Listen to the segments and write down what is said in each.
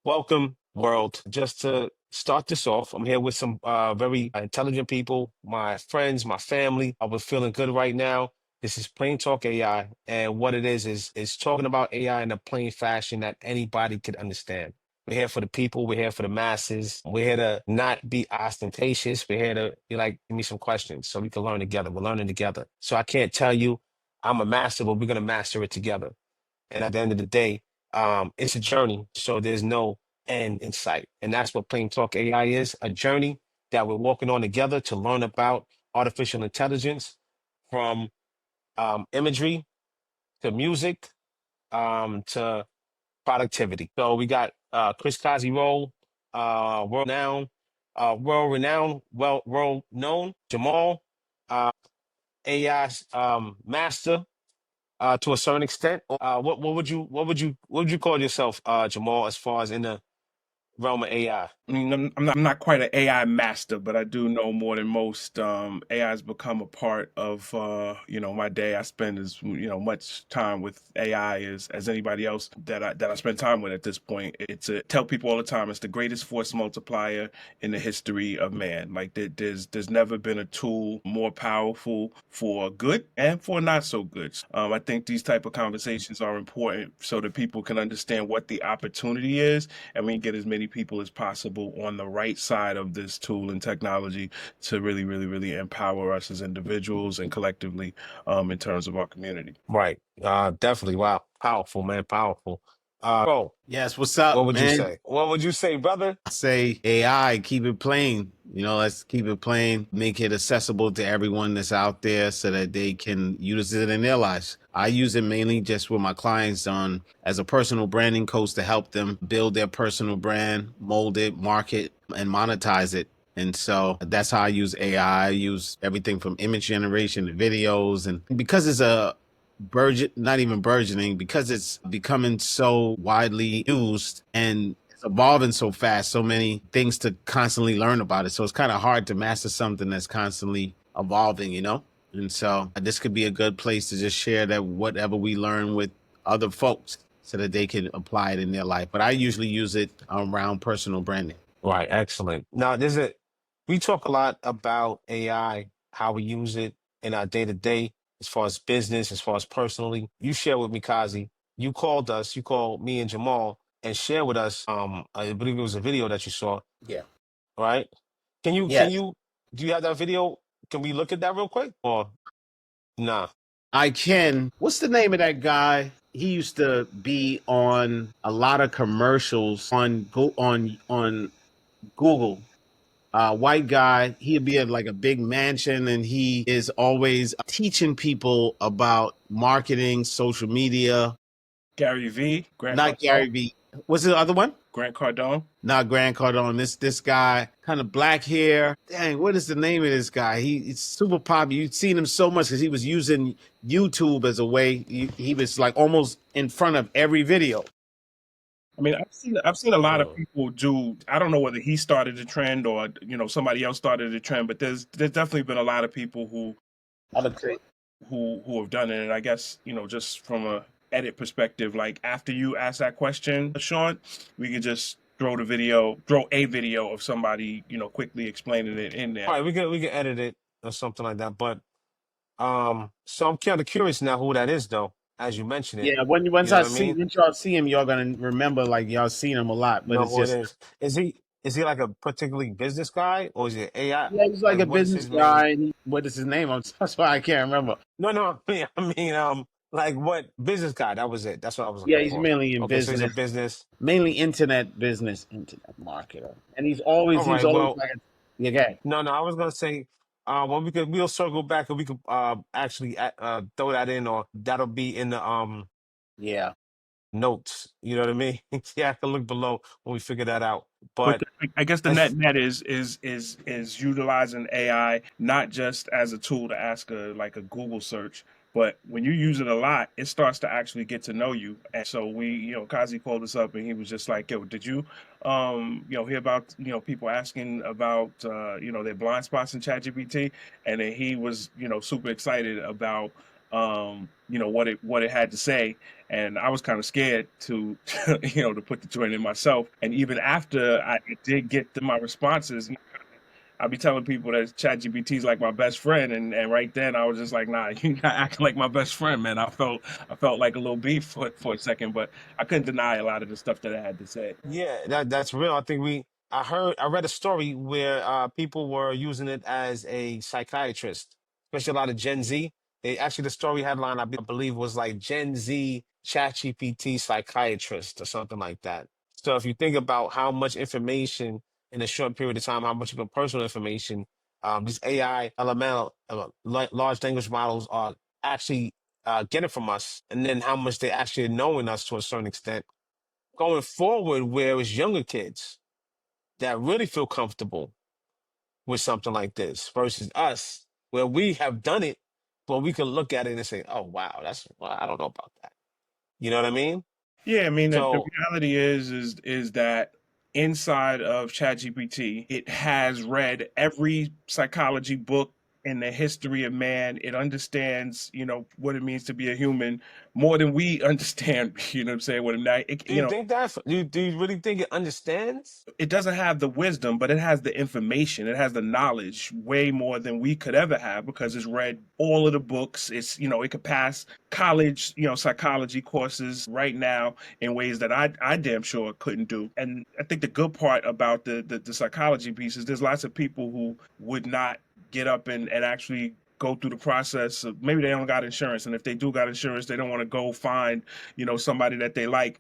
Welcome, world. Just to start this off, I'm here with some very intelligent people, my friends, my family. I was feeling good right now. This is Plain Talk AI, and what it is talking about AI in a plain fashion that anybody could understand. We're here for the people. We're here for the masses. We're here to not be ostentatious. We're here to be like, give me some questions so we can learn together. We're learning together. So I can't tell you I'm a master, but we're gonna master it together. And at the end of the day, it's a journey. So there's no end in sight. And that's what Plain Talk AI is, a journey that we're walking on together to learn about artificial intelligence from imagery to music to productivity. So we got Chris Kazi Roll, world known, Jamal, AI master to a certain extent. What would you call yourself, Jamal, as far as in the realm of AI? I mean, I'm not quite an AI master, but I do know more than most. AI has become a part of my day. I spend as much time with AI as anybody else that I spend time with at this point. Tell people all the time it's the greatest force multiplier in the history of man. Like there's never been a tool more powerful for good and for not so good. I think these type of conversations are important so that people can understand what the opportunity is, and we get as many people as possible on the right side of this tool and technology to really, really, really empower us as individuals and collectively in terms of our community. Right. Definitely. Wow. Powerful, man. Powerful. Bro, Yes, what's what up, would you man? say? What would you say, brother? I say AI, keep it plain. Let's keep it plain, make it accessible to everyone that's out there so that they can use it in their lives. I use it mainly just with my clients on as a personal branding coach to help them build their personal brand, mold it, market, and monetize it. And so that's how I use AI. I use everything from image generation to videos. And because it's a not even burgeoning, because it's becoming so widely used and it's evolving so fast, so many things to constantly learn about it. So it's kind of hard to master something that's constantly evolving. And so this could be a good place to just share that whatever we learn with other folks so that they can apply it in their life. But I usually use it around personal branding. Right. Excellent. Now, we talk a lot about AI, how we use it in our day to day, as far as business, as far as personally. You share with me, Kazi. You called me and Jamal and share with us. I believe it was a video that you saw, Yeah. right? Can you, can Yes. you, do you have that video? Can we look at that real quick? Or nah? I can. What's the name of that guy? He used to be on a lot of commercials on Google. White guy. He'd be at like a big mansion, and he is always teaching people about marketing, social media. Gary V, Grant Not Cardone, Gary V. What's the other one? Grant Cardone. Not Grant Cardone. This guy, kind of black hair. Dang, what is the name of this guy? He's super popular. You've seen him so much because he was using YouTube as a way. He was like almost in front of every video. I mean, I've seen a lot of Mm. people do. I don't know whether he started the trend or somebody else started the trend, but there's definitely been a lot of people who I'm gonna say, who have done it. And I guess, just from a edit perspective, like after you ask that question, Sean, we can just throw a video of somebody, quickly explaining it in All there. right, we can edit it or something like that. But so I'm kind of curious now who that is, though. As you mention it, yeah. Once you know I what I see, mean? once y'all see him, y'all gonna remember like y'all seen him a lot. But Know it's who it just is. Is he like a particularly business guy or is it AI? yeah, he's like Like a what is business his main? guy. And what is his name? That's why I can't remember. No, no. Like what business guy? That was it. That's what I was Yeah, looking he's for. mainly in Okay, so he's a business, business. mainly internet business, internet marketer, and All he's right. always Well, like, yeah, go ahead. no, no. I was gonna say, well, we'll circle back and we could actually throw that in, or that'll be in the Yeah, notes. You know what I mean? Yeah, I can look below when we figure that out. But But I guess the net as net is utilizing AI not just as a tool to ask a Google search, but when you use it a lot, it starts to actually get to know you. And so Kazi called us up and he was just like, "Yo, did you hear about people asking about their blind spots in ChatGPT?" And then he was super excited about what it had to say, and I was kind of scared to to put the joint in myself. And even after I did get my responses, I'll be telling people that ChatGPT is like my best friend, and right then I was just like, nah, you're not acting like my best friend, man. I felt like a little beef for a second, but I couldn't deny a lot of the stuff that I had to say. Yeah, that's real. I read a story where people were using it as a psychiatrist, especially a lot of Gen Z. They actually the story headline believe was like Gen Z ChatGPT psychiatrist or something like that. So if you think about how much information in a short period of time, how much of your personal information these AI elemental large language models are actually getting from us, and then how much they actually are knowing us to a certain extent going forward, where it's younger kids that really feel comfortable with something like this versus us, where we have done it, but we can look at it and say, "Oh, wow, well, I don't know about that." You know what I mean? Yeah, I mean the So reality is that inside of ChatGPT, it has read every psychology book in the history of man. It understands, what it means to be a human more than we understand. You know what I'm saying? What do you think that? Do you really think it understands? it doesn't have the wisdom, but it has the information. It has the knowledge way more than we could ever have because it's read all of the books. It could pass college, psychology courses right now in ways that I damn sure couldn't do. And I think the good part about the psychology piece is there's lots of people who would not get up and actually go through the process of, maybe they don't got insurance, and if they do got insurance they don't want to go find somebody that they like,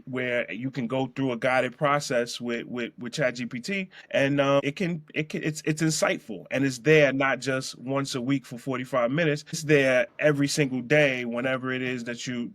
where you can go through a guided process with ChatGPT, and it's insightful, and it's there not just once a week for 45 minutes. It's there every single day whenever it is that you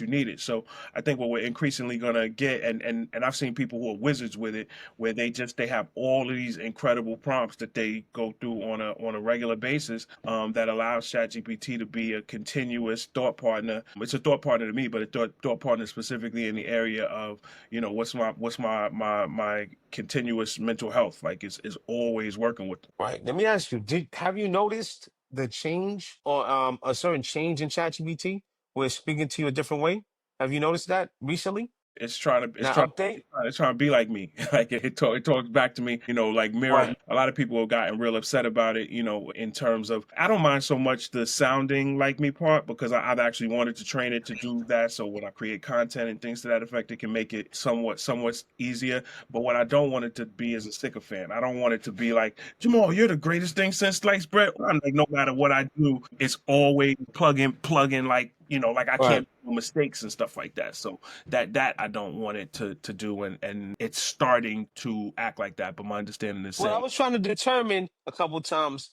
need it. So I think what we're increasingly gonna get, and I've seen people who are wizards with it, where they have all of these incredible prompts that they go through on a regular basis, that allows ChatGPT to be a continuous thought partner. It's a thought partner to me, but a thought partner specifically in the area of what's my continuous mental health. Like it's always working with them. Right. Let me ask you: have you noticed the change or a certain change in ChatGPT where it's speaking to you a different way? Have you noticed that recently? It's trying to it's That trying update? it's trying to be like me. Like it talks back to me, like mirror. Right. A lot of people have gotten real upset about it, in terms of, I don't mind so much the sounding like me part, because I've actually wanted to train it to do that. So when I create content and things to that effect, it can make it somewhat easier. But what I don't want it to be is a sycophant. I don't want it to be like, Jamal, you're the greatest thing since sliced bread. I'm like, no matter what I do, it's always plug in, like, like I Right. can't do mistakes and stuff like that. So that I don't want it to do, and it's starting to act like that. But my understanding is Well, I saying, was trying to determine a couple times,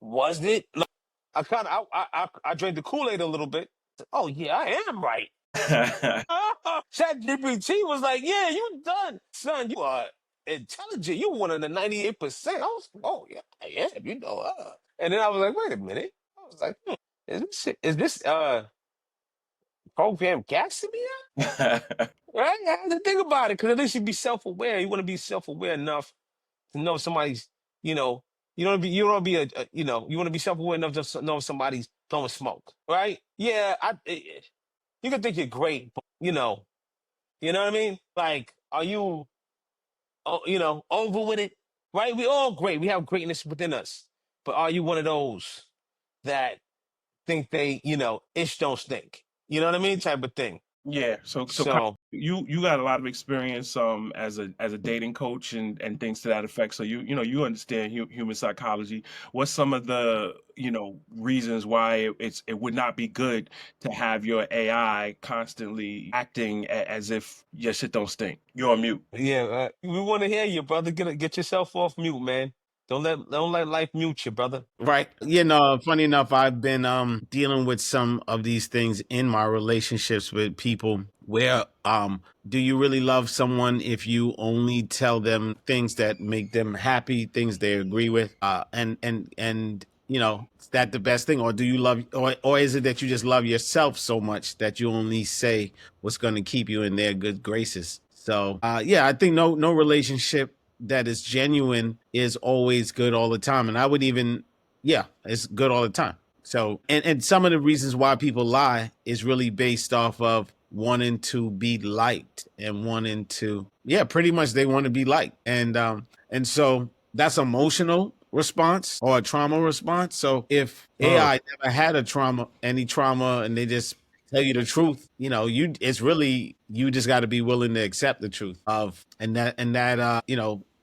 was it? Like, I drank the Kool-Aid a little bit. Oh yeah, I am right. ChatGPT was like, "Yeah, you done, son. You are intelligent. You one of the 98%." I was, "Oh yeah, I am." And then I was like, "Wait a minute." I was like, is this program gassing me up? Right? I had to think about it because at least you be self-aware. You want to be self-aware enough to know somebody's, you know, you don't be you want to be self-aware enough to know if somebody's blowing smoke, right? Yeah, you can think you're great, but you know what I mean? Like, are you, over with it? Right? We all great. We have greatness within us. But are you one of those that think ish don't stink? You know what I mean? Type of thing. yeah. So So, you got a lot of experience, as a dating coach and things to that effect. So you understand human psychology. What's some of the reasons why it would not be good to have your AI constantly acting as if your shit don't stink? You're on mute. yeah, we want to hear you, brother. Get yourself off mute, man. Don't let life mute you, brother. Right. Funny enough, I've been dealing with some of these things in my relationships with people where do you really love someone if you only tell them things that make them happy, things they agree with? And is that the best thing, or do you love, or is it that you just love yourself so much that you only say what's going to keep you in their good graces? So, yeah, I think no relationship that is genuine is always good all the time. And I would even, yeah, it's good all the time. So, and some of the reasons why people lie is really based off of wanting to be liked and wanting to, yeah, pretty much they want to be liked. And so that's emotional response or a trauma response. So if Mm. AI never had any trauma, and they just tell you the truth, it's really, you just got to be willing to accept the truth of,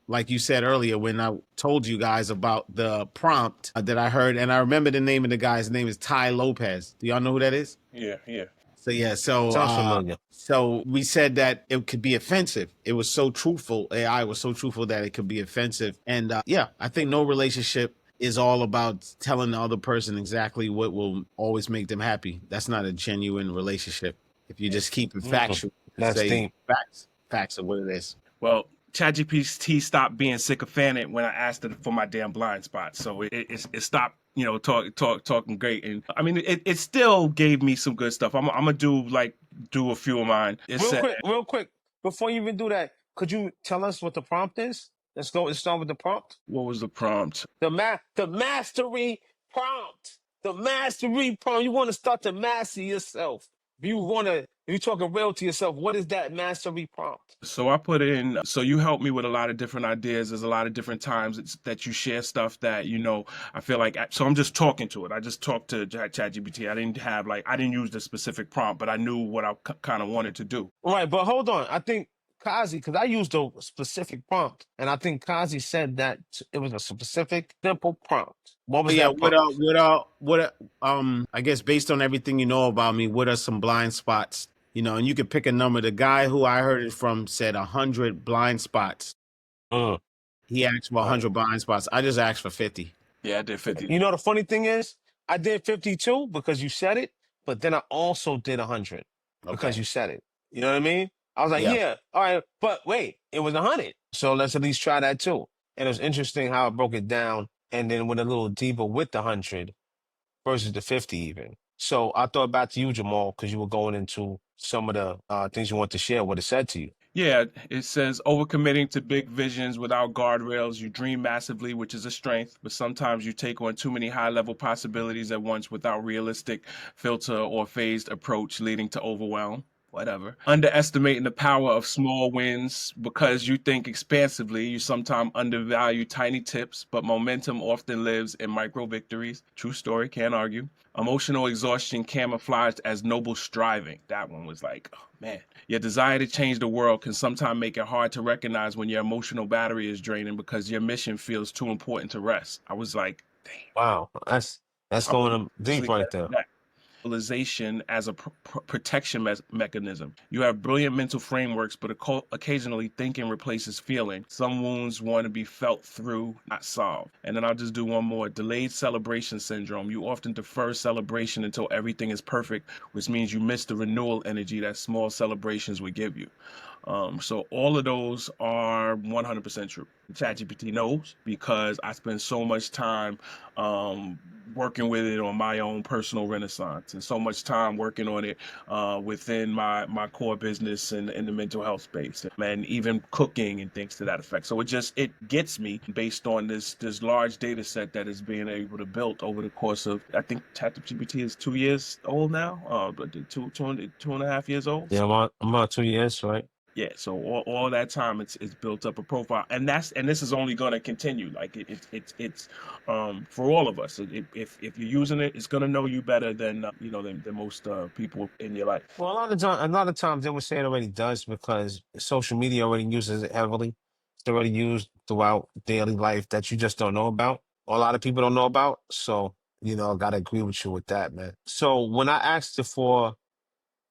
like you said earlier when I told you guys about the prompt that I heard, and I remember the name of the guy's name is Ty Lopez. Do y'all know who that is? Yeah, yeah. So yeah, so Sounds familiar. so we said that it could be offensive. It was so truthful. AI was so truthful that it could be offensive. And yeah, I think no relationship is all about telling the other person exactly what will always make them happy. That's not a genuine relationship. If you just keep it Mm. factual, That's say deep. facts of what it is. Well, ChatGPT stopped being sycophantic when I asked it for my damn blind spot. So it stopped, talking great. And I mean, it still gave me some good stuff. I'm gonna do a few of mine. It said, Real quick, before you even do that, could you tell us what the prompt is? Let's go. Let's start with the prompt. what was the prompt? The mastery prompt. The mastery prompt. You want to start to master yourself. If you're talking real to yourself, what is that mastery prompt? So I put in, so you helped me with a lot of different ideas. There's a lot of different times that you share stuff that, I feel like, so I'm just talking to it. I just talked to ChatGPT. I didn't use the specific prompt, but I knew what I kind of wanted to do. Right, but hold on. I think Kazi, because I used a specific prompt, and I think Kazi said that it was a specific, simple prompt. What But was yeah, that prompt? I guess based on everything you know about me, what are some blind spots? And you could pick a number. The guy who I heard it from said 100 blind spots. Mm, He asked for right. 100 blind spots. I just asked for 50. Yeah, I did 50. You know, the funny thing is, I did 52 because you said it, but then I also did 100 because Okay. you said it. You know what I mean? I was like, Yeah. yeah, all right, but wait, it was 100. So let's at least try that too. And it was interesting how I broke it down and then went a little deeper with the 100 versus the 50 even. So I thought back to you, Jamal, because you were going into some of the things you want to share, what it said to you. Yeah, it says overcommitting to big visions without guardrails. You dream massively, which is a strength, but sometimes you take on too many high level possibilities at once without realistic filter or phased approach, leading to overwhelm. Whatever. Underestimating the power of small wins because you think expansively. You sometimes undervalue tiny tips, but momentum often lives in micro victories. True story, can't argue. Emotional exhaustion camouflaged as noble striving. That one was like, oh man. Your desire to change the world can sometimes make it hard to recognize when your emotional battery is draining because your mission feels too important to rest. I was like, damn, Wow, that's I was going deep sleep right after there. that. Realization as a protection mechanism. You have brilliant mental frameworks, but occasionally thinking replaces feeling. Some wounds want to be felt through, not solved. And then I'll just do one more. Delayed celebration syndrome. You often defer celebration until everything is perfect, which means you miss the renewal energy that small celebrations would give you. So all of those are 100% true. ChatGPT knows because I spend so much time um, working with it on my own personal renaissance and so much time working on it within my core business and in the mental health space and even cooking and things to that effect. So it gets me based on this large data set that is being able to build over the course of, I think ChatGPT is 2 years old now, but 2.5 years old. Yeah, I'm about 2 years, right? Yeah, so all that time it's built up a profile, and this is only going to continue. Like it's for all of us. If you're using it, it's going to know you better than most people in your life. Well, a lot of times they would say it already does because social media already uses it heavily. It's already used throughout daily life that you just don't know about. Or a lot of people don't know about. So, I gotta agree with you with that, man. So when I asked it for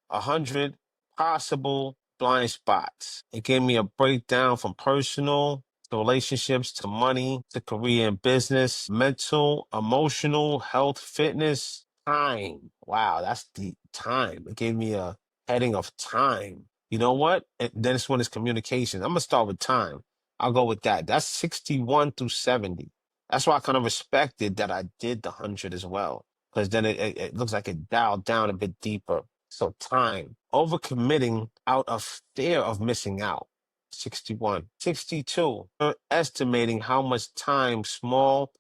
100 possible blind spots. It gave me a breakdown from personal to relationships to money to career and business, mental, emotional, health, fitness, time. Wow, that's deep. Time. It gave me a heading of time. You know what? And then this one is communication. I'm going to start with time. I'll go with that. That's 61 through 70. That's why I kind of respected that I did the 100 as well. Because then it looks like it dialed down a bit deeper. So time, overcommitting out of fear of missing out. 61. 62, estimating how much time small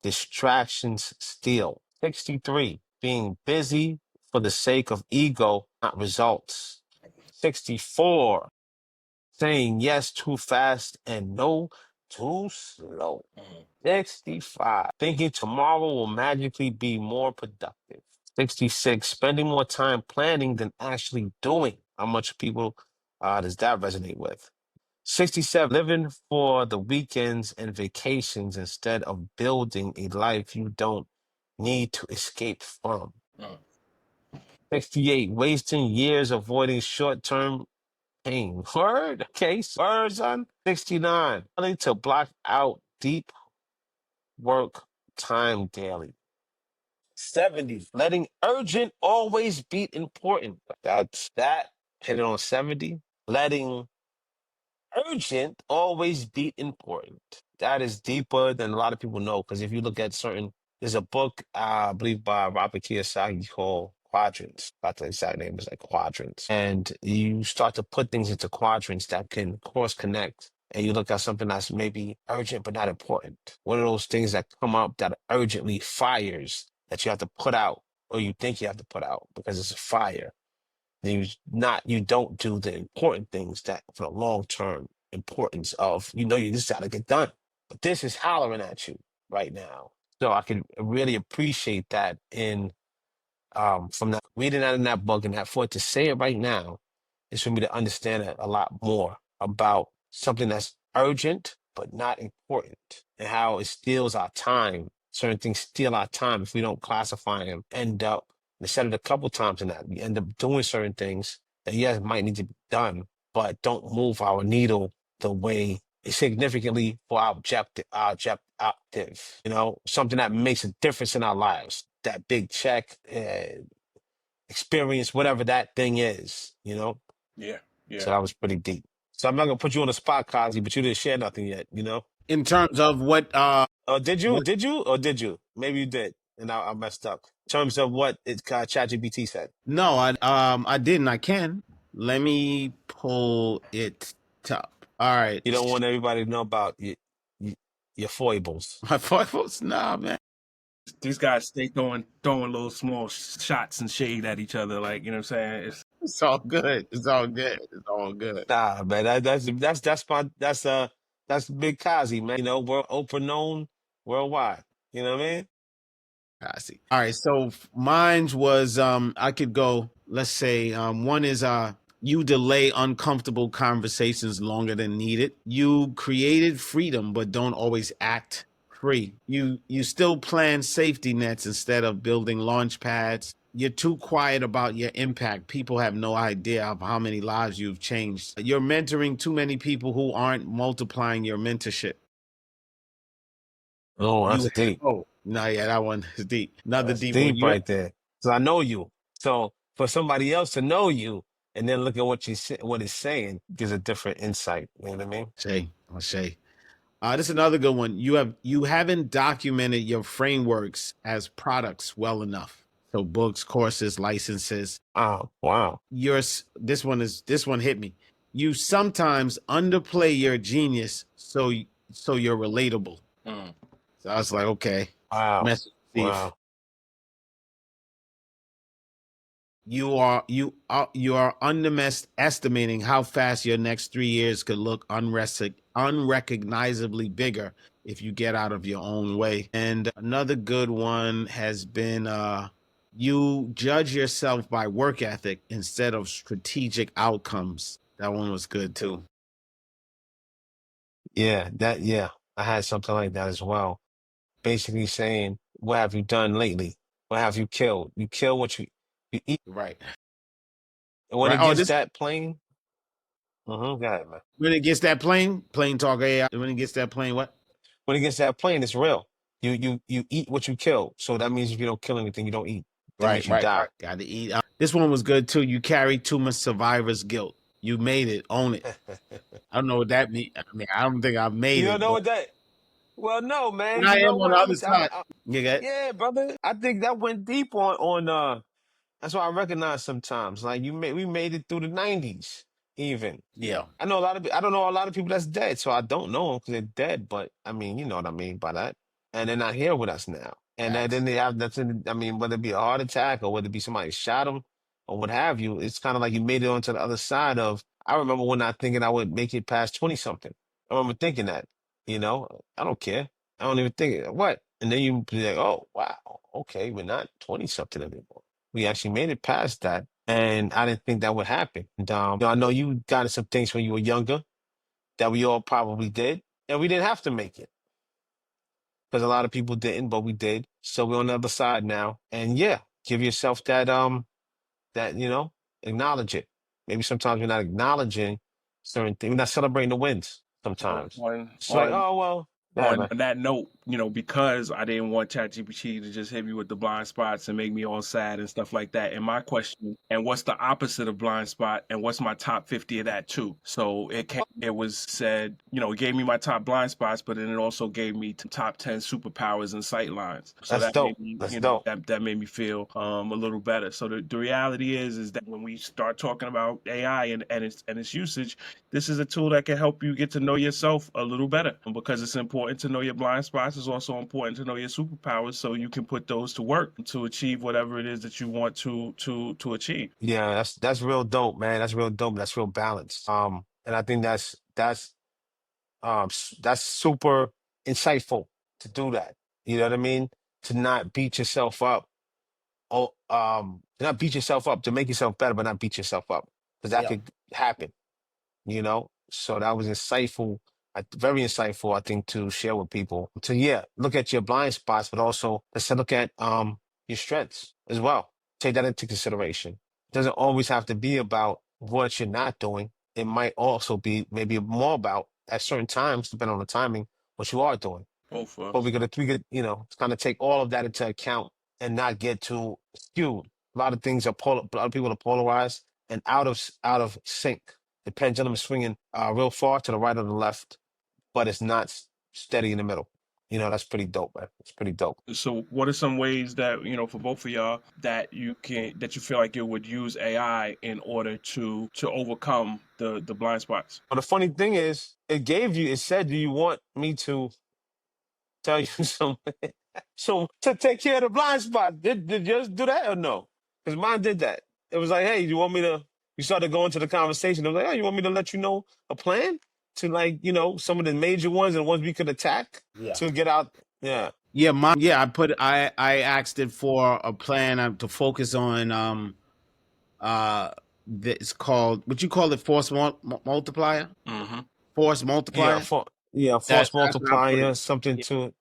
distractions steal. 63, being busy for the sake of ego, not results. 64, saying yes too fast and no too slow. 65, thinking tomorrow will magically be more productive. 66, spending more time planning than actually doing. How much people does that resonate with? 67, living for the weekends and vacations instead of building a life you don't need to escape from. 68, wasting years avoiding short-term pain. Word? Okay, word, son. 69, willing to block out deep work time daily. 70, letting urgent always beat important. That hit it on 70. Letting urgent always beat important. That is deeper than a lot of people know. Because if you look at there's a book, I believe by Robert Kiyosaki called Quadrants. I think the exact name is like Quadrants. And you start to put things into quadrants that can cross connect. And you look at something that's maybe urgent but not important. One of those things that come up that urgently fires that you have to put out or you think you have to put out because it's a fire. You don't do the important things that for the long term importance of you just gotta get done. But this is hollering at you right now. So I can really appreciate that in from that reading that in that book and that for it to say it right now is for me to understand it a lot more about something that's urgent but not important and how it steals our time. Certain things steal our time if we don't classify them. End up, and I said it a couple times in that, we end up doing certain things that, yes, might need to be done, but don't move our needle the way significantly for our objective, something that makes a difference in our lives. That big check, experience, whatever that thing is. Yeah, So yeah. that was pretty deep. So I'm not gonna put you on the spot, Kazi, but you didn't share nothing yet. In terms of Did you? what Did you? Or did you? Maybe you did, and I messed up. In terms of what ChatGPT said, no, I didn't. I can. Let me pull it up. All right. you don't want everybody to know about your foibles. My foibles? Nah, man. These guys stay throwing little small shots and shade at each other, like you know what I'm saying. It's all good. It's all good. It's all good. Nah, man, that's Big Kazi, man. We're Oprah known worldwide. You know what I mean? I see. All right. So mine was I could go, let's say one is you delay uncomfortable conversations longer than needed. You created freedom but don't always act free. You still plan safety nets instead of building launch pads. You're too quiet about your impact. People have no idea of how many lives you've changed. You're mentoring too many people who aren't multiplying your mentorship. Oh, You that's deep. oh no, yeah, that one is deep. Another That's deep one. deep You right there. So I know you. So for somebody else to know you and then look at what it's saying gives a different insight. You know what I mean? Shay, oh Shay. This is another good one. You haven't documented your frameworks as products well enough. So books, courses, licenses. Oh, wow. This one hit me. You sometimes underplay your genius so you're relatable. Mm. So I was like, okay, Wow. message received. Wow. You are underestimating how fast your next 3 years could look unrecognizably bigger if you get out of your own way. And another good one has been you judge yourself by work ethic instead of strategic outcomes. That one was good too. Yeah. I had something like that as well. Basically saying, what have you done lately? What have you killed? You kill what you eat. Right. And when Right. it Oh, gets this that plain, go ahead, man. when it gets that plain talk AI. When it gets that plain, what? When it gets that plain, it's real. You eat what you kill. So that means if you don't kill anything, you don't eat. That Right, means you right, die. right. Got to eat. This one was good too. You carry too much survivor's guilt. You made it. Own it. I don't know what that means. I mean, I don't think I've You made don't it, know but what that? Well, no, man. I You know am on what? the other side. You get? Yeah, brother. I think that went deep on. That's why I recognize sometimes. Like we made it through the '90s, even. Yeah. I don't know a lot of people that's dead, so I don't know them because they're dead. But I mean, you know what I mean by that. And they're not here with us now. And then they have that's in, I mean, whether it be a heart attack or whether it be somebody shot him or what have you, it's kind of like you made it onto the other side of. I remember when I thinking I would make it past 20 something. I remember thinking that, I don't care. I don't even think it. What? And then you be like, oh wow, okay, we're not 20 something anymore. We actually made it past that, and I didn't think that would happen. And I know you got some things when you were younger that we all probably did, and we didn't have to make it because a lot of people didn't, but we did. So we're on the other side now. And yeah, give yourself that acknowledge it. Maybe sometimes we're not acknowledging certain things. We're not celebrating the wins So sometimes. on It's like, on oh well, yeah, on man. that note, because I didn't want ChatGPT to just hit me with the blind spots and make me all sad and stuff like that. And my question, and what's the opposite of blind spot, and what's my top 50 of that too? So it was said, it gave me my top blind spots, but then it also gave me top 10 superpowers and sight lines. So That's that made dope. me, That's dope. that made me feel a little better. So the reality is that when we start talking about AI and its usage, this is a tool that can help you get to know yourself a little better. And because it's important to know your blind spots, it's also important to know your superpowers so you can put those to work to achieve whatever it is that you want to achieve. Yeah, that's real dope, man. That's real dope. That's real balanced. And I think that's super insightful to do that. You know what I mean? To not beat yourself up. Oh, to not beat yourself up, to make yourself better, but not beat yourself up. Because that Yeah. could happen, So that was insightful, very insightful, I think, to share with people. To yeah, look at your blind spots, but also let's look at your strengths as well. Take that into consideration. It doesn't always have to be about what you're not doing. It might also be maybe more about at certain times, depending on the timing, what you are doing. Both of But us. we could, kind of take all of that into account and not get too skewed. A lot of things a lot of people are polarized and out of sync. The pendulum is swinging real far to the right or the left, but it's not steady in the middle. That's pretty dope, man. It's pretty dope. So what are some ways that, for both of y'all that you feel like you would use AI in order to overcome the blind spots? But the funny thing is, it said, do you want me to tell you some so to take care of the blind spot? Did yours do that or no? Because mine did that. It was like, hey, you started going to the conversation. It was like, oh, you want me to let you know a plan to some of the major ones and ones we could attack Yeah. to get out. Yeah. Yeah, I asked it for a plan to focus on it's called, what you call it, multiplier? Mm-hmm. Force Yeah. multiplier? Force That's what I put it. multiplier, something Yeah. to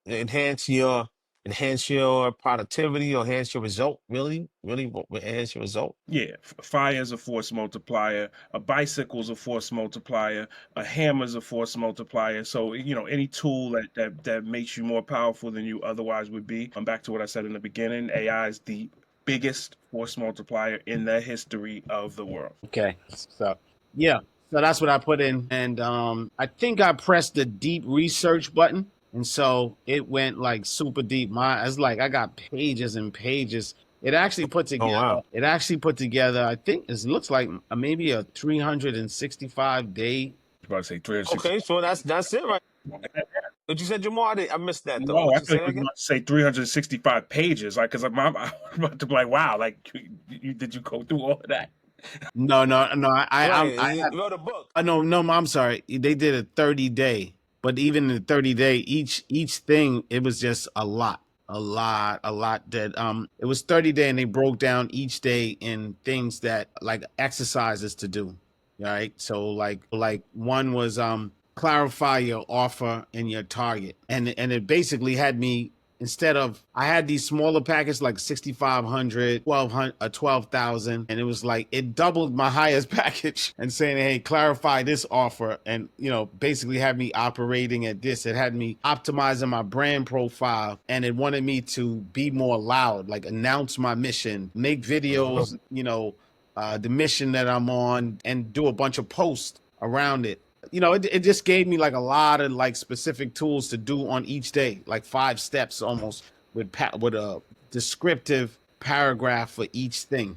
enhance your enhance your productivity or enhance your result. Really, really enhance your result. Yeah, fire is a force multiplier. A bicycle is a force multiplier. A hammer is a force multiplier. So any tool that makes you more powerful than you otherwise would be. I'm back to what I said in the beginning. AI is the biggest force multiplier in the history of the world. Okay. So yeah. So that's what I put in. And I think I pressed the deep research button. And so it went like super deep. It's like I got pages and pages. Oh wow. It actually put together, I think it looks like maybe a 365 day. About to say 360. Okay, so that's it, right? But you said Jamal, I missed that though. No, What I you thought say you were again? about to say 365 pages. Like, because I'm about to be like, wow, like, did you go through all of that? No. Right, I you wrote a book. no, I'm sorry. They did a 30-day, but even in the 30-day, each thing, it was just a lot that it was 30-day, and they broke down each day in things that like exercises to do. Right. So like one was clarify your offer and your target. And it basically had me, instead of, I had these smaller packets like 6,500, 1,200, 12,000, and it was like it doubled my highest package and saying, hey, clarify this offer, and basically had me operating at this. It had me optimizing my brand profile, and it wanted me to be more loud, like announce my mission, make Mhm. videos, the mission that I'm on, and do a bunch of posts around it. It just gave me like a lot of like specific tools to do on each day, like 5 steps almost, with a descriptive paragraph for each thing.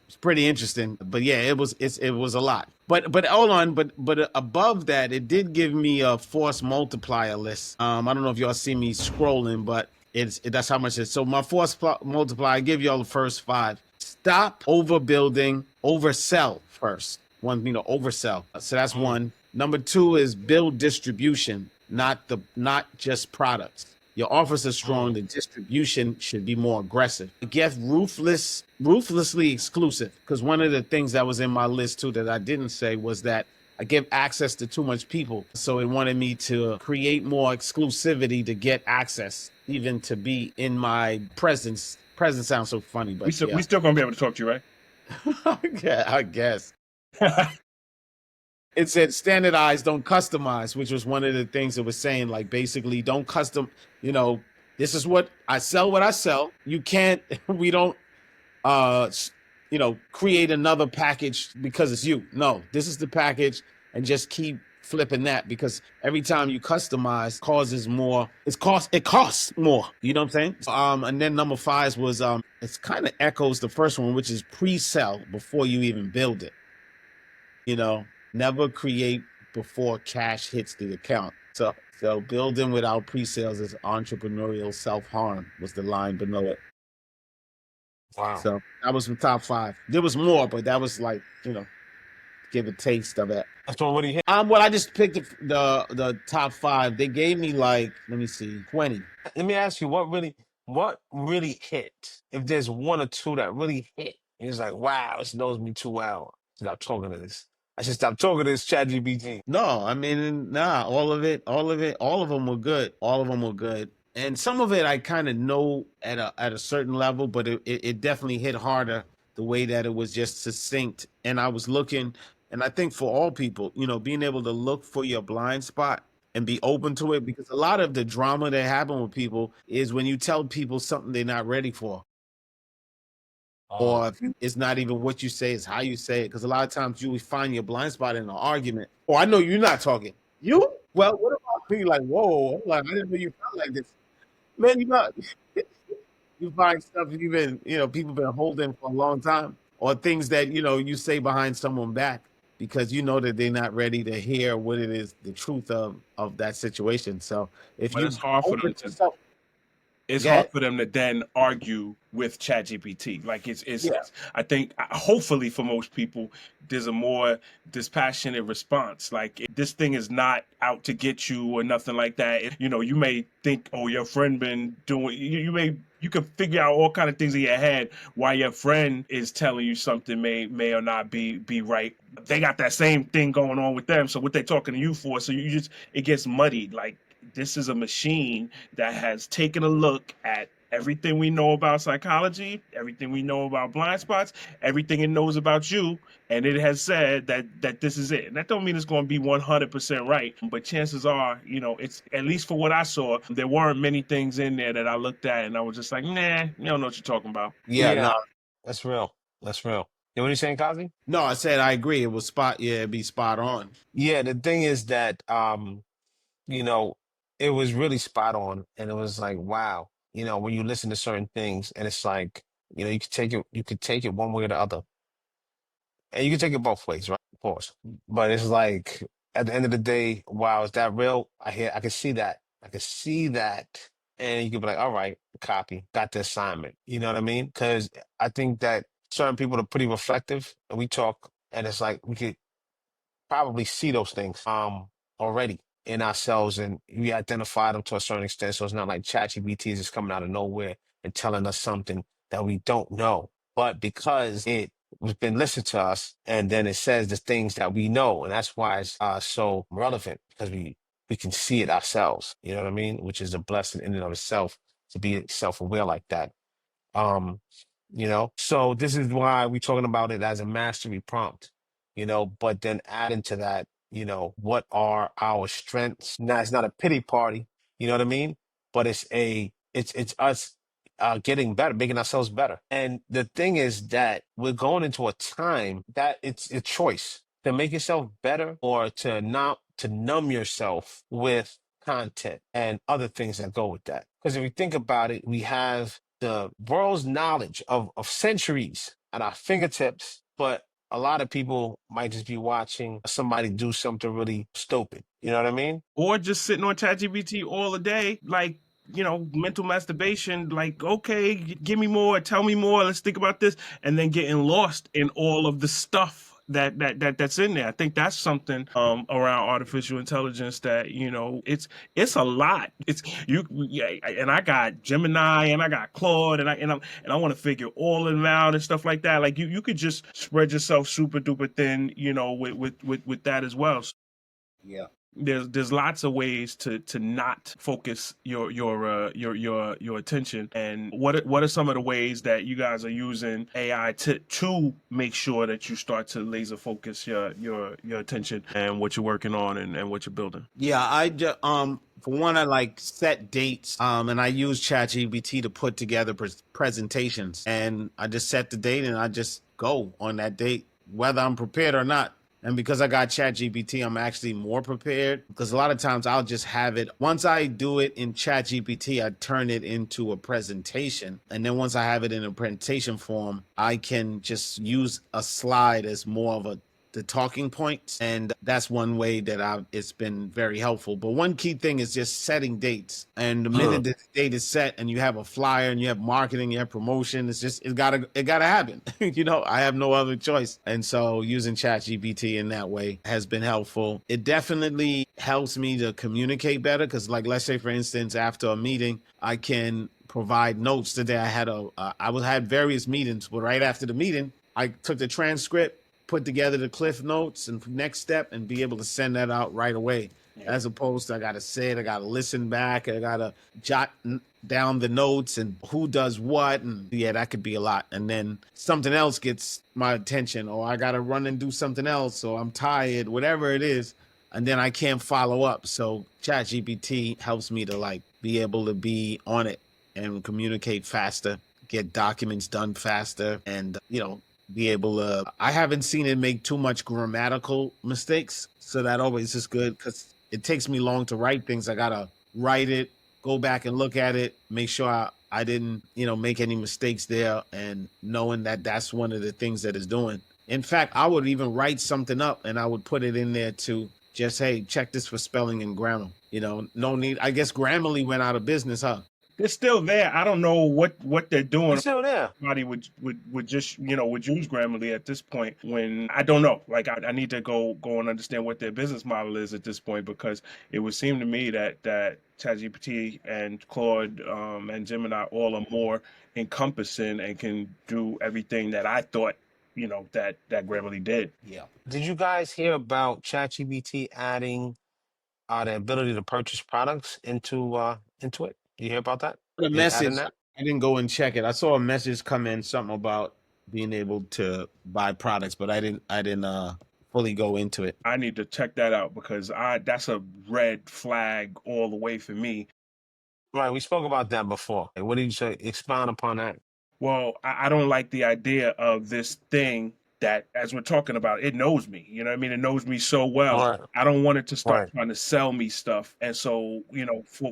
It's pretty interesting, but yeah, it was a lot. But hold on, but above that, it did give me a force multiplier list. I don't know if y'all see me scrolling, but That's how much it is. So my force multiply, I give y'all the first 5. Stop overbuilding, oversell first. One, oversell. So that's Mm. one. Number 2 is build distribution, not just products. Your offers are strong. Mm. The distribution should be more aggressive. Get ruthlessly exclusive. Because one of the things that was in my list too that I didn't say was that I give access to too much people. So it wanted me to create more exclusivity to get access, even to be in my presence. Presence sounds so funny, We but still yeah. we still gonna be able to talk to you, right? Yeah, I guess. It said standardize, don't customize, which was one of the things it was saying. Like basically, don't custom. You know, this is what I sell. What I sell. You can't. We don't. Uh, create another package because it's you. No, this is the package, and just keep flipping that because every time you customize causes more. It costs more. You know what I'm saying? And then number 5 was it's kind of echoes the first one, which is pre-sell before you even build it. You know, never create before cash hits the account. So building without pre-sales is entrepreneurial self-harm was the line below it. Wow. So that was the top 5. There was more, but that was like, give a taste of it. That's what really hit. Well, I just picked the top 5. They gave me like, let me see, 20. Let me ask you, what really hit? If there's one or two that really hit, and it's like, wow, this knows me too well. Stop talking to this. I should stop talking to this ChatGPT. No, I mean, nah, all of them were good. All of them were good. And some of it I kind of know at a certain level, but it definitely hit harder the way that it was just succinct. And I was looking, and I think for all people, being able to look for your blind spot and be open to it, because a lot of the drama that happen with people is when you tell people something they're not ready for, Oh, or if it's not even what you say, it's how you say it. Because a lot of times you will find your blind spot in an argument. Or I know you're not talking. You? Well, what about me? Like, whoa, like I didn't know you felt like this. Man, you not you find stuff you've been, people been holding for a long time. Or things that, you say behind someone back because you know that they're not ready to hear what it is, the truth of that situation. So if But you it's hard for them open to to stuff, it's hard get for them to then argue with ChatGPT. Like yeah. I think hopefully for most people there's a more dispassionate response. Like this thing is not out to get you or nothing like that. You may think, oh, your friend been doing. You can figure out all kind of things in your head why your friend is telling you something may or not be right. They got that same thing going on with them. So what they talking to you for? So it gets muddied. Like this is a machine that has taken a look at everything we know about psychology, everything we know about blind spots, everything it knows about you, and it has said that this is it. And that don't mean it's going to be 100% right, but chances are, it's at least for what I saw, there weren't many things in there that I looked at and I was just like, nah, you don't know what you're talking about. Yeah, no, yeah, that's real. That's real. You know what you saying, Kazi? no, I said I agree. It was it'd be spot on. Yeah, the thing is that you know, it was really spot on, and it was like, wow, when you listen to certain things, and it's like, you could take it one way or the other, and you can take it both ways, right? Of course, but it's like at the end of the day, wow, is that real? I can see that, and you can be like, all right, copy, got the assignment. You know what I mean? Because I think that certain people are pretty reflective, and we talk, and it's like we could probably see those things already in ourselves and we identify them to a certain extent. So it's not like ChatGPT is just coming out of nowhere and telling us something that we don't know. But because it has been listened to us and then it says the things that we know, and that's why it's so relevant because we can see it ourselves. You know what I mean? Which is a blessing in and of itself to be self-aware like that. Um, so this is why we're talking about it as a mastery prompt, but then adding to that, what are our strengths? Now it's not a pity party, you know what I mean? But it's us getting better, making ourselves better. And the thing is that we're going into a time that it's a choice to make yourself better or to not to numb yourself with content and other things that go with that. Because if you think about it, we have the world's knowledge of centuries at our fingertips, but a lot of people might just be watching somebody do something really stupid. You know what I mean? Or just sitting on ChatGPT all the day, like mental masturbation, like, okay, give me more, tell me more, let's think about this, and then getting lost in all of the stuff that's in there. I think that's something around artificial intelligence that it's a lot. It's you yeah, and I got Gemini and I got Claude and I want to figure all of them out and stuff like that. Like you could just spread yourself super duper thin, with that as well. Yeah. There's lots of ways to not focus your attention. And what are some of the ways that you guys are using AI to make sure that you start to laser focus your attention and what you're working on and what you're building? Yeah, I just for one, I like set dates. And I use ChatGPT to put together presentations, and I just set the date and I just go on that date, whether I'm prepared or not. And because I got ChatGPT, I'm actually more prepared because a lot of times I'll just have it. Once I do it in ChatGPT, I turn it into a presentation. And then once I have it in a presentation form, I can just use a slide as more of the talking points, and that's one way that it's been very helpful. But one key thing is just setting dates, and the minute the date is set and you have a flyer and you have marketing, you have promotion, it gotta happen. I have no other choice. And so using ChatGPT in that way has been helpful. It definitely helps me to communicate better because, like, let's say for instance, after a meeting, I can provide notes. Today I had various meetings, but right after the meeting I took the transcript, put together the cliff notes and next step, and be able to send that out right away. Yeah. As opposed to I got to sit, I got to listen back, I got to jot down the notes and who does what. And yeah, that could be a lot. And then something else gets my attention, or I got to run and do something else, or I'm tired, whatever it is. And then I can't follow up. So ChatGPT helps me to like be able to be on it and communicate faster, get documents done faster, and be able to. I haven't seen it make too much grammatical mistakes, so that always is good because it takes me long to write things. I gotta write it, go back and look at it, make sure I didn't make any mistakes there, and knowing that that's one of the things that it's doing. In fact, I would even write something up and I would put it in there to just, hey, check this for spelling and grammar. No need. I guess Grammarly went out of business, huh? They're still there. I don't know what they're doing. It's still there. Somebody would just would use Grammarly at this point. When I don't know, like I need to go and understand what their business model is at this point, because it would seem to me that ChatGPT and Claude and Gemini all are more encompassing and can do everything that I thought that Grammarly did. Yeah. Did you guys hear about ChatGPT adding the ability to purchase products into it? You hear about that? The They adding message, that? I didn't go and check it. I saw a message come in, something about being able to buy products, but I didn't fully go into it. I need to check that out because that's a red flag all the way for me. Right, we spoke about that before. What did you say? Expound upon that. Well, I don't like the idea of this thing that, as we're talking about, it knows me. You know what I mean? It knows me so well. Right, I don't want it to start right. trying to sell me stuff. And so,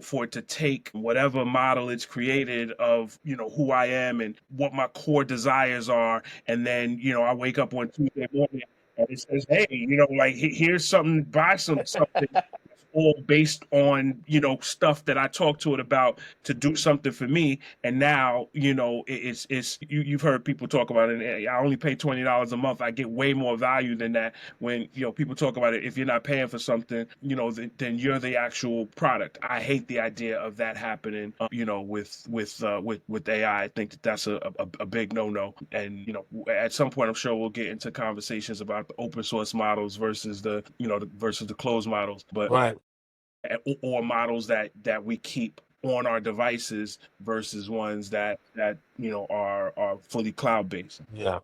for it to take whatever model it's created of, who I am and what my core desires are. And then, I wake up on Tuesday morning and it says, hey, like, here's something, buy something all based on stuff that I talked to it about to do something for me. And now you've heard people talk about it. I only pay $20 a month. I get way more value than that. When people talk about it, if you're not paying for something, then you're the actual product. I hate the idea of that happening. With AI, I think that's a big no. And at some point, I'm sure we'll get into conversations about the open source models versus versus the closed models, but Right. or models that we keep on our devices versus ones that are fully cloud based. Yeah.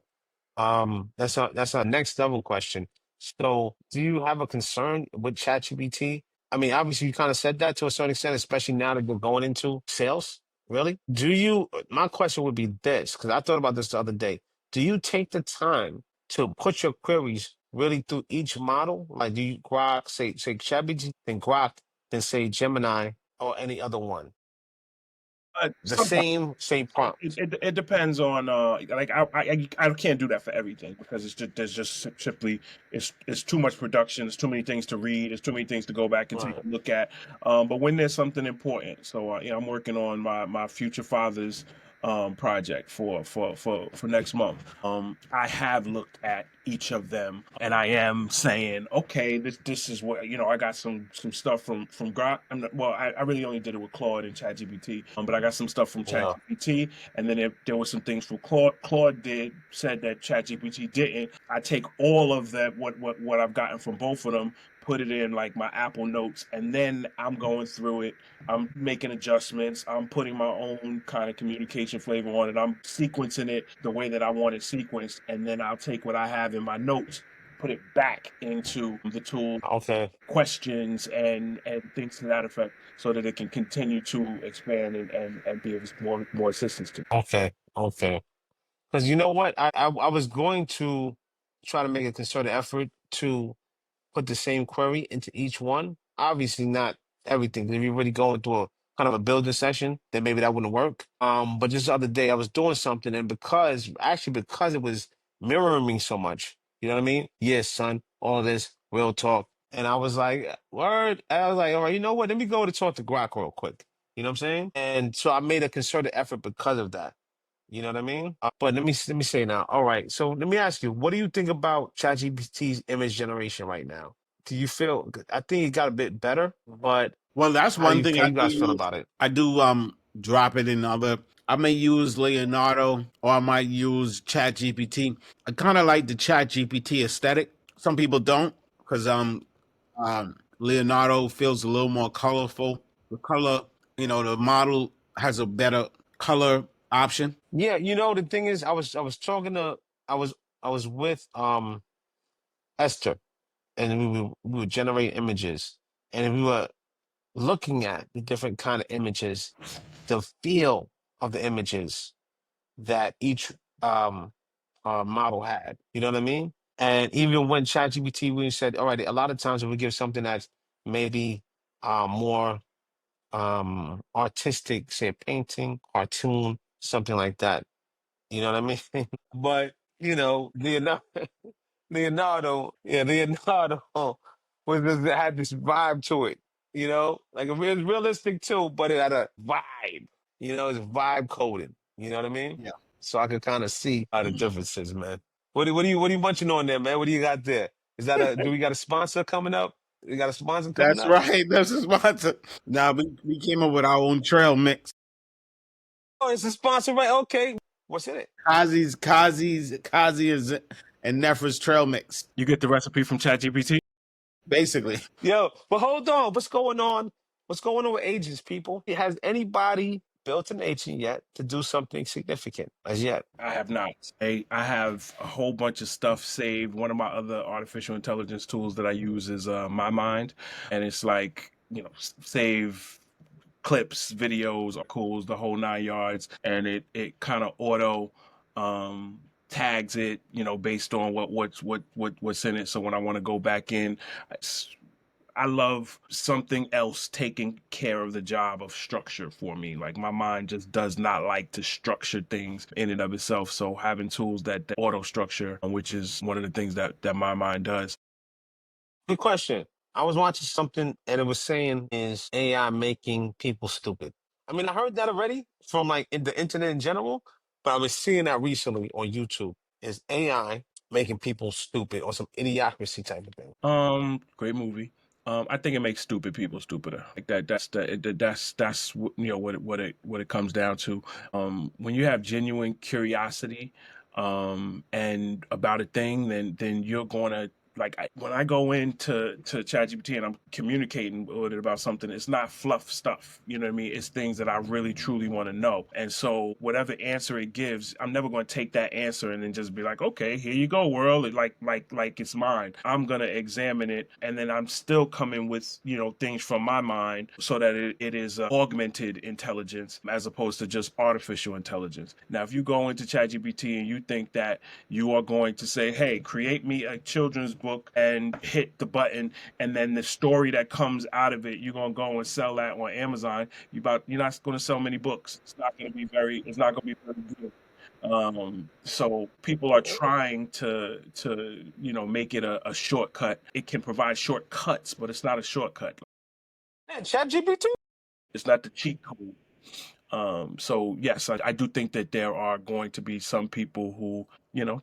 That's our next level question. So, do you have a concern with ChatGPT? I mean, obviously, you kind of said that to a certain extent, especially now that you're going into sales. Really? My question would be this, because I thought about this the other day. Do you take the time to put your queries really through each model? Like, do you Grok, say ChatGPT, then Grok, then say Gemini or any other one? The Sometimes same prompt. it depends on like I can't do that for everything because it's just there's just simply it's too much production. It's too many things to read. It's too many things to go back and take Right. a look at. But when there's something important, so I'm working on my future father's project for next month. I have looked at each of them and I am saying, okay, this is what I got some stuff from Grok. I really only did it with Claude and ChatGPT, but I got some stuff from Yeah. ChatGPT, and then there was some things from Claude. Claude said that ChatGPT didn't. I take all of that what I've gotten from both of them, put it in like my Apple Notes, and then I'm going through it. I'm making adjustments. I'm putting my own kind of communication flavor on it. I'm sequencing it the way that I want it sequenced, and then I'll take what I have in my notes, put it back into the tool, Okay. questions and things to that effect, so that it can continue to expand and be of more assistance to. Okay. Okay. Because you know what? I was going to try to make a concerted effort to put the same query into each one. Obviously not everything. If you're really going through a kind of a building session, then maybe that wouldn't work. But just the other day I was doing something, and because it was mirroring me so much, you know what I mean? Yes, son, all of this, real talk. And I was like, word. I was like, all right, you know what? Let me go to talk to Grok real quick. You know what I'm saying? And so I made a concerted effort because of that. You know what I mean? But let me say now. All right. So let me ask you, what do you think about ChatGPT's image generation right now? Do you feel? I think it got a bit better, but Well, that's one thing how I you do guys feel use. about it? I do drop it in other. I may use Leonardo or I might use Chat GPT. I kind of like the Chat GPT aesthetic. Some people don't because Leonardo feels a little more colorful. The color, the model has a better color option. Yeah, the thing is, I was talking to I was I was with Esther, and we were generating images, and we were looking at the different kind of images, the feel of the images that each um model had. You know what I mean? And even when ChatGPT, we said, all right, a lot of times when we give something that's maybe more artistic, say a painting, cartoon, something like that. You know what I mean? But Leonardo had this vibe to it. Like it was realistic too, but it had a vibe. It's vibe coded. You know what I mean? Yeah, So I could kind of see the differences, man. What are you munching on there, man? What do you got there? Do we got a sponsor coming up? We got a sponsor coming that's up? right. That's a sponsor. Now we came up with our own trail mix. Oh, it's a sponsor, right? Okay. What's in it? Kazi is and Nefra's trail mix. You get the recipe from ChatGPT. Basically. Yo, but hold on. What's going on? What's going on with agents, people? Has anybody built an agent yet to do something significant as yet? I have not. I have a whole bunch of stuff saved. One of my other artificial intelligence tools that I use is My Mind, and it's like save clips, videos, articles, the whole 9 yards, and it kind of auto tags it, based on what's in it. So when I want to go back in, I love something else taking care of the job of structure for me. Like my mind just does not like to structure things in and of itself. So having tools that auto structure, which is one of the things that my mind does. Good question. I was watching something and it was saying, is AI making people stupid? I mean, I heard that already from like in the internet in general, but I was seeing that recently on YouTube. Is AI making people stupid or some idiocracy type of thing? Great movie. I think it makes stupid people stupider. Like that. That's what it comes down to. When you have genuine curiosity, and about a thing, then you're gonna like when I go into ChatGPT and I'm communicating with it about something, it's not fluff stuff. You know what I mean? It's things that I really truly want to know. And so whatever answer it gives, I'm never going to take that answer and then just be like, okay, here you go, world. Like it's mine. I'm gonna examine it, and then I'm still coming with things from my mind, so that it is augmented intelligence as opposed to just artificial intelligence. Now, if you go into ChatGPT and you think that you are going to say, hey, create me a children's book and hit the button, and then the story that comes out of it, you're gonna go and sell that on Amazon. You're not gonna sell many books. It's not gonna be very good. So people are trying to make it a shortcut. It can provide shortcuts, but it's not a shortcut. Man, ChatGPT. It's not the cheat code. So yes, I do think that there are going to be some people who,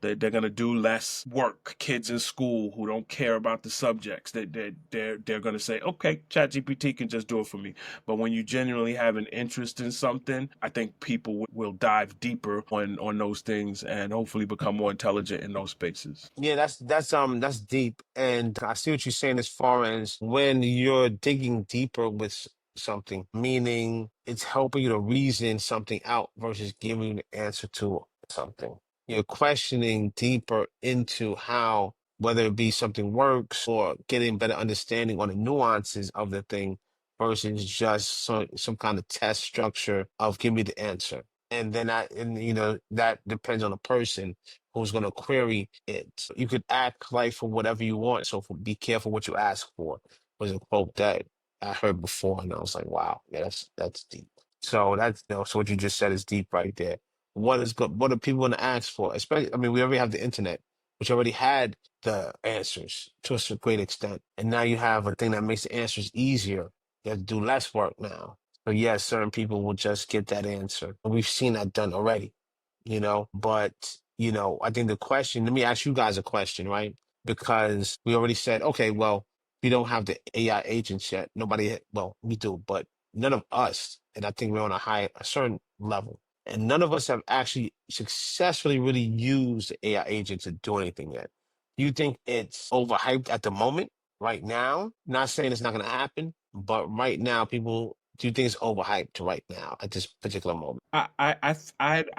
they're going to do less work. Kids in school who don't care about the subjects, they're going to say, okay, ChatGPT can just do it for me. But when you genuinely have an interest in something, I think people will dive deeper on those things and hopefully become more intelligent in those spaces. Yeah, that's deep, and I see what you're saying as far as when you're digging deeper with something, meaning it's helping you to reason something out versus giving you the answer to something. You're questioning deeper into how, whether it be something works or getting better understanding on the nuances of the thing versus just some kind of test structure of give me the answer. And then that depends on the person who's going to query it. You could ask like for whatever you want. So be careful what you ask for was a quote that I heard before, and I was like, wow, yeah, that's deep. So so what you just said is deep right there. What is good? What are people going to ask for? Especially, I mean, we already have the internet, which already had the answers to a great extent, and now you have a thing that makes the answers easier. You have to do less work now. So yes, certain people will just get that answer. We've seen that done already, but I think the question, let me ask you guys a question, right? Because we already said, okay, well, we don't have the AI agents yet. Well, we do, but none of us, and I think we're on a certain level, and none of us have actually successfully really used the AI agent to do anything yet. Do you think it's overhyped at the moment, right now? Not saying it's not going to happen, but right now, do you think it's overhyped right now at this particular moment? I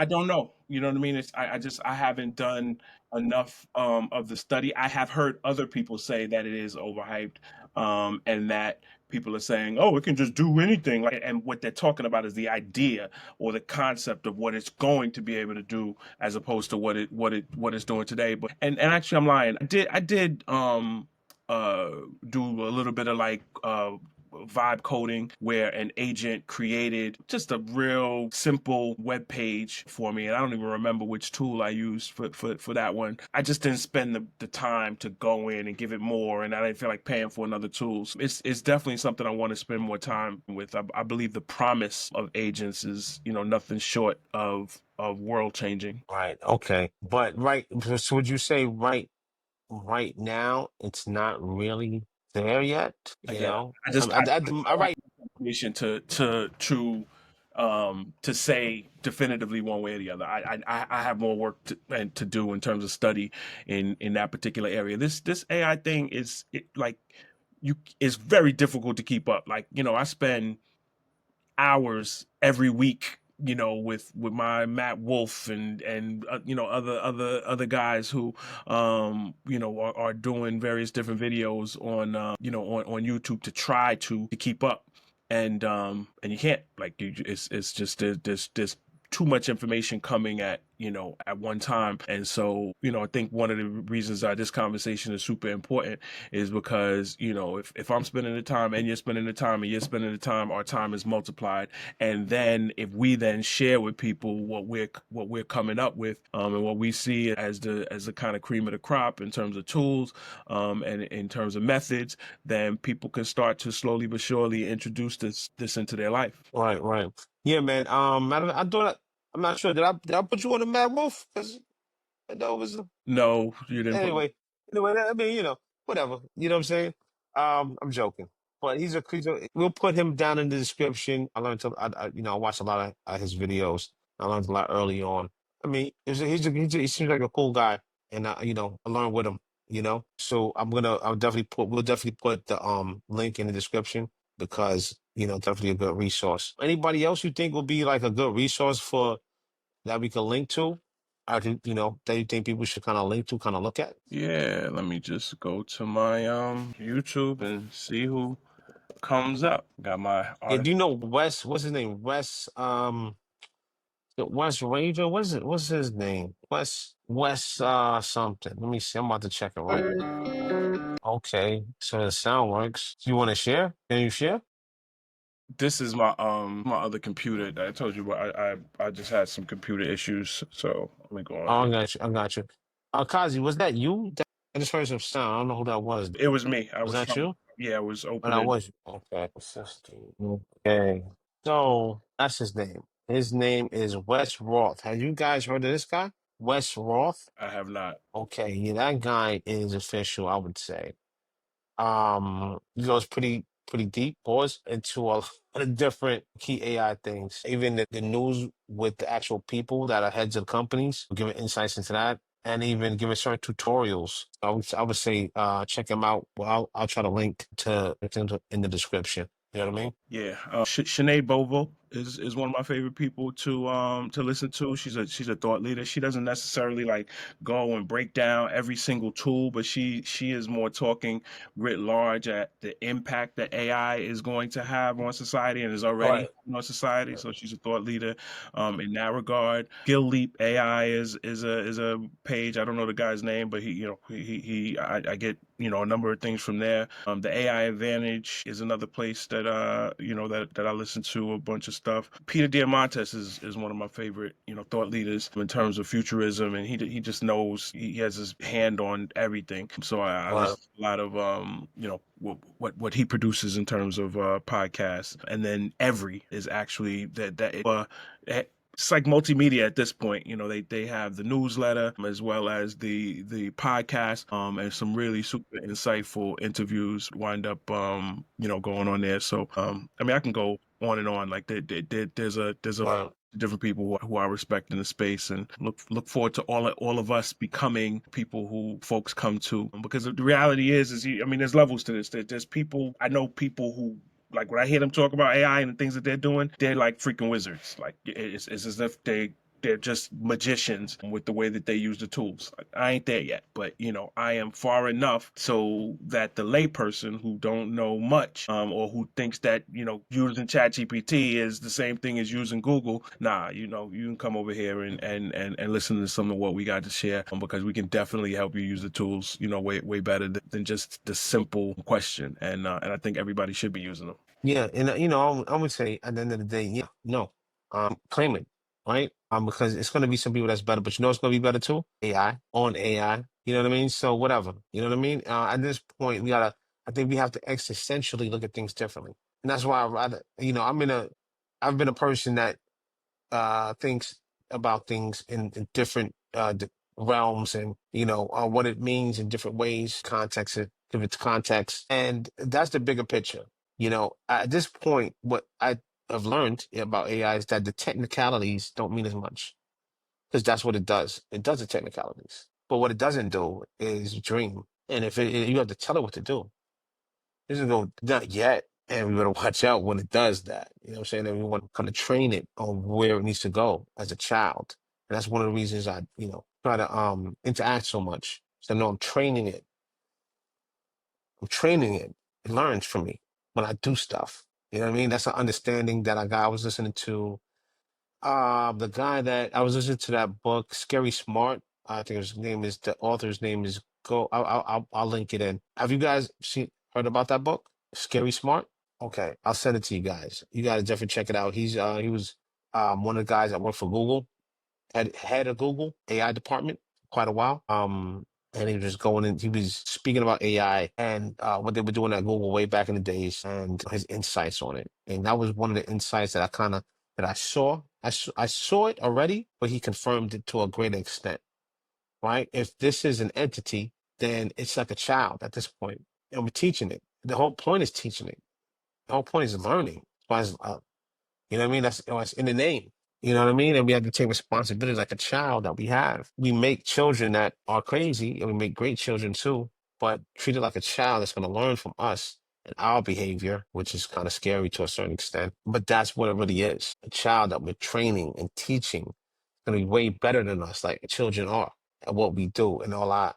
don't know. You know what I mean? I haven't done enough of the study. I have heard other people say that it is overhyped, and that people are saying, "Oh, it can just do anything." Like, and what they're talking about is the idea or the concept of what it's going to be able to do, as opposed to what it's doing today. But and actually, I'm lying. I did uh do a little bit of like vibe coding where an agent created just a real simple web page for me, and I don't even remember which tool I used for that one. I just didn't spend the time to go in and give it more, and I didn't feel like paying for another tool. So it's definitely something I want to spend more time with. I believe the promise of agents is nothing short of world changing. Right. Okay. But so would you say right now it's not really there yet? Again, I just I I don't have right. the information to say definitively one way or the other. I have more work to do in terms of study in that particular area. This AI thing like you is very difficult to keep up. Like, I spend hours every week, with my Matt Wolf and other guys who are doing various different videos on on YouTube to try to keep up. And you can't, like, it's just there's too much information coming at one time. And so, I think one of the reasons this conversation is super important is because, if I'm spending the time and you're spending the time and you're spending the time, our time is multiplied. And then if we then share with people what we're coming up with, and what we see as the kind of cream of the crop in terms of tools, and in terms of methods, then people can start to slowly but surely introduce this into their life. Right. Yeah, man. I thought I'm not sure. Did I put you on the Mad Wolf? Because that was No, you didn't put me. anyway. Anyway, I mean, whatever. You know what I'm saying? I'm joking. But we'll put him down in the description. I learned I watched a lot of his videos. I learned a lot early on. I mean, he seems like a cool guy, and I learned with him. So we'll definitely put the link in the description because definitely a good resource. Anybody else you think will be like a good resource for that we can link to? I think that you think people should kind of link to, kind of look at. Yeah, let me just go to my YouTube and see who comes up. Got my Yeah, do artist. you know Wes? What's his name? Wes Ranger. What's his name? Wes something. Let me see. I'm about to check it right now. Okay, so the sound works. You want to share? Can you share? This is my other computer that I told you about. I just had some computer issues, so let me go on Oh, I here. got you. I got you. Kazi, was that you? I just heard some sound. I don't know who that was. It was me. I Was was that trying. you? Yeah, I was Oh, that opening. was you. Okay. Okay. So that's his name. His name is Wes Roth. Have you guys heard of this guy? Wes Roth? I have not. Okay, yeah, that guy is official, I would say. He goes pretty deep, pause, into a lot of different key AI things. Even the news with the actual people that are heads of companies, giving insights into that, and even giving certain tutorials. I would say check him out. Well, I'll try to link to it's in the description. You know what I mean? Yeah, Sinead Bovo is one of my favorite people to listen to. She's a thought leader. She doesn't necessarily like go and break down every single tool, but she is more talking writ large at the impact that AI is going to have on society and is already Right. having on society. So she's a thought leader in that regard. Skill Leap AI is a page. I don't know the guy's name, but I get a number of things from there. The AI Advantage is another place that that I listen to a bunch of stuff. Peter Diamandis is one of my favorite thought leaders in terms of futurism, and he just knows he has his hand on everything. So I Right. listen to a lot of what he produces in terms of podcasts, and then Every is actually it's like multimedia at this point. They have the newsletter as well as the podcast, and some really super insightful interviews wind up, going on there. So, I mean, I can go on and on. Like there's a lot Right. of different people who I respect in the space, and look forward to all of us becoming people who folks come to. Because the reality is I mean, there's levels to this. There's people I know people who like when I hear them talk about AI and the things that they're doing, they're like freaking wizards. Like it's as if they're just magicians with the way that they use the tools. Like, I ain't there yet, but I am far enough so that the layperson who don't know much, or who thinks that using ChatGPT is the same thing as using Google. Nah, you can come over here and listen to some of what we got to share, because we can definitely help you use the tools, way better than just the simple question. And I think everybody should be using them. Yeah, and I would say at the end of the day, yeah, no, claim it, right? Because it's going to be some people that's better, but it's going to be better too. AI on AI, you know what I mean? So whatever, you know what I mean? At this point, I think we have to existentially look at things differently, and that's why I rather, I've been a person that thinks about things in different realms, and what it means in different ways, context, different contexts, and that's the bigger picture. At this point, what I have learned about AI is that the technicalities don't mean as much, because that's what it does. It does the technicalities, but what it doesn't do is dream. And if you have to tell it what to do, it doesn't go not yet. And we better watch out when it does that. You know what I'm saying? And we want to kind of train it on where it needs to go as a child. And that's one of the reasons I, try to interact so much. So I know I'm training it. I'm training it. It learns from me when I do stuff. You know what I mean? That's an understanding that I got. I was listening to the guy that I was listening to that book, Scary Smart. I think the author's name is Go. I'll link it in. Have you guys heard about that book, Scary Smart? Okay, I'll send it to you guys. You gotta definitely check it out. He was one of the guys that worked for Google, head of Google AI department quite a while. And he was just going in. He was speaking about AI and what they were doing at Google way back in the days, and his insights on it. And that was one of the insights that I saw. I saw it already, but he confirmed it to a greater extent. Right? If this is an entity, then it's like a child at this point, and we're teaching it. The whole point is teaching it. The whole point is learning. Why is you know what I mean? That's in the name. You know what I mean? And we have to take responsibility like a child that we have. We make children that are crazy, and we make great children too, but treat it like a child that's going to learn from us and our behavior, which is kind of scary to a certain extent. But that's what it really is. A child that we're training and teaching going to be way better than us, like children are, at what we do and all our,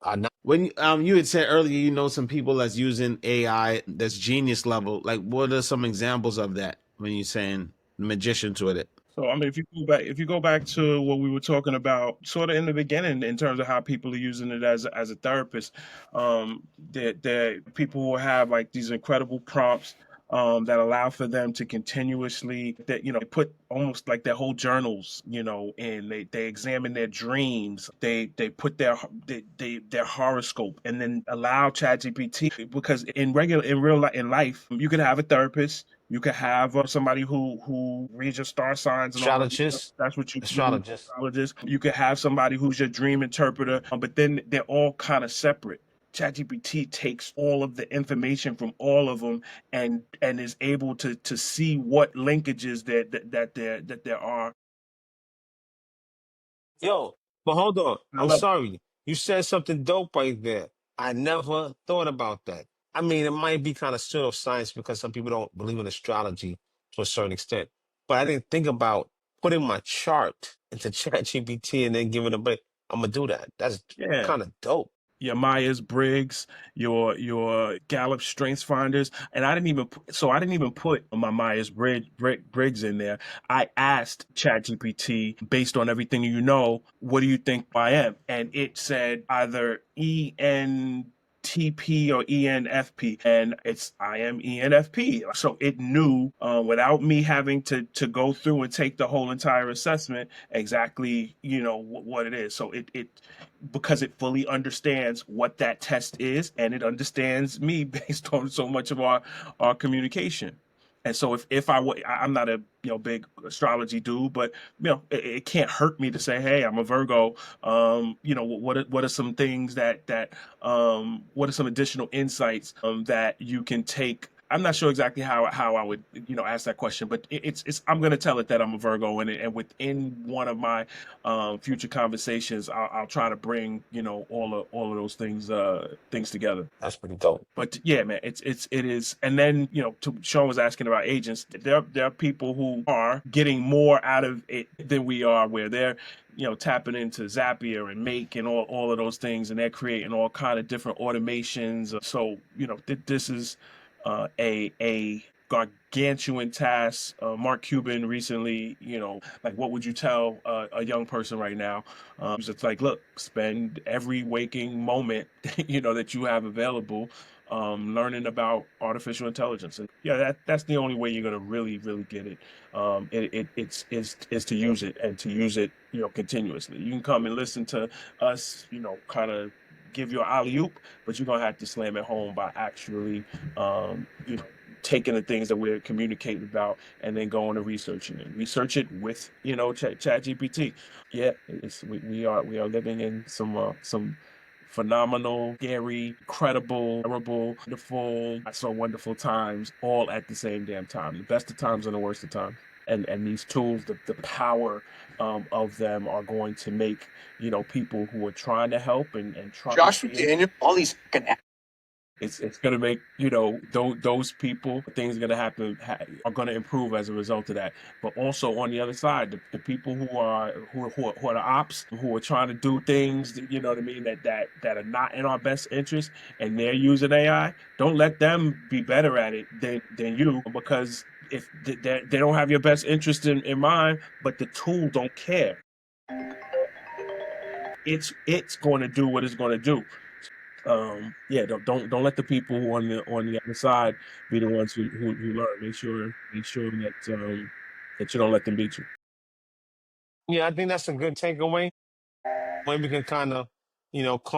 our When you had said earlier, some people that's using AI that's genius level. Like, what are some examples of that when you're saying magician to it? So I mean, if you go back to what we were talking about, sort of in the beginning, in terms of how people are using it as a therapist, there people who have like these incredible prompts that allow for them to continuously that put almost like their whole journals in they examine their dreams, they put their horoscope, and then allow ChatGPT, because in real life, in life, you could have a therapist, you could have somebody who reads your star signs and all that stuff. Strategist, That's what you use, astrologist. astrologist. You could have somebody who's your dream interpreter, but then they're all kind of separate. ChatGPT takes all of the information from all of them and is able to see what linkages that there are. Yo, but hold on. I I'm love sorry. You said something dope right there. I never thought about that. I mean, it might be kind of pseudoscience because some people don't believe in astrology to a certain extent. But I didn't think about putting my chart into ChatGPT and then giving it a break. I'm gonna do that. That's yeah. kind of dope. Your Myers Briggs, your Gallup Strengths Finders, and I didn't even put my Briggs in there. I asked ChatGPT, based on everything what do you think I am? And it said either ENTP or ENFP, and I am ENFP. So it knew, without me having to go through and take the whole entire assessment, exactly what it is. So it because it fully understands what that test is, and it understands me based on so much of our communication. And so if I'm not a big astrology dude, but it can't hurt me to say, hey, I'm a Virgo. What are some things what are some additional insights that you can take? I'm not sure exactly how I would ask that question, but it's I'm gonna tell it that I'm a Virgo, and within one of my future conversations, I'll try to bring all of those things together. That's pretty dope. But yeah, man, it is. And then Sean was asking about agents. There are people who are getting more out of it than we are, where they're tapping into Zapier and Make and all of those things, and they're creating all kind of different automations. So this is a gargantuan task. Mark Cuban recently, like, what would you tell a young person right now? It's like, look, spend every waking moment, that you have available, learning about artificial intelligence. And yeah, that's the only way you're gonna really, really get it. It's to use it, and to use it, continuously. You can come and listen to us, kind of give you an alley oop, but you're gonna have to slam it home by actually, taking the things that we're communicating about and then going to researching it. Research it with, Chat GPT. Yeah, we are living in some phenomenal, scary, incredible, terrible, wonderful, not so wonderful times, all at the same damn time. The best of times and the worst of times. And these tools, the power of them are going to make people who are trying to help and trying Josh to McDaniel, all these fucking it's going to make those people, things are going to happen, are going to improve as a result of that. But also on the other side, the people who are the ops, who are trying to do things, what I mean, that are not in our best interest, and they're using AI. Don't let them be better at it than you, because if they don't have your best interest in mind, but the tool don't care. It's going to do what it's going to do. Yeah, don't let the people who on the other side be the ones who learn. Make sure that you don't let them beat you. Yeah, I think that's a good takeaway. Maybe we can kind of,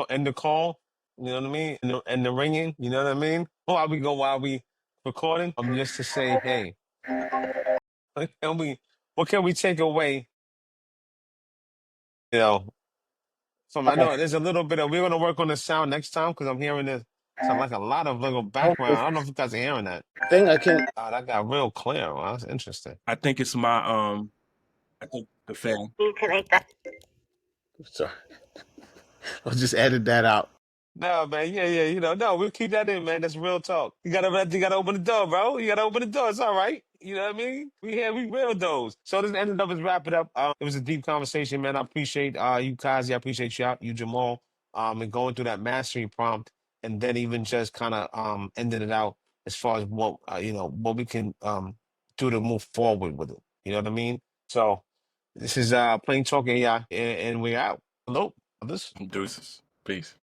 end the call. You know what I mean? And the ringing. You know what I mean? While we recording. Just to say, hey, what can we what can we take away? You know, from I know there's a little bit of we're gonna work on the sound next time because I'm hearing this. Sound like a lot of little background. I don't know if you guys are hearing that. thing I can. That got real clear. Wow, that's interesting. I think it's my I think the fan. Sorry, I'll just edit that out. No, man, yeah, no, we'll keep that in, man. That's real talk. You gotta open the door, bro. You gotta open the door. It's all right. You know what I mean? We real those. So this ended up is wrap it up. It was a deep conversation, man. I appreciate you, Kazi. I appreciate you, Jamal, and going through that mastery prompt, and then even just kind of ending it out as far as what what we can do to move forward with it. You know what I mean? So this is Plain Talk AI, and we're out. Hello, others. Deuces. Peace.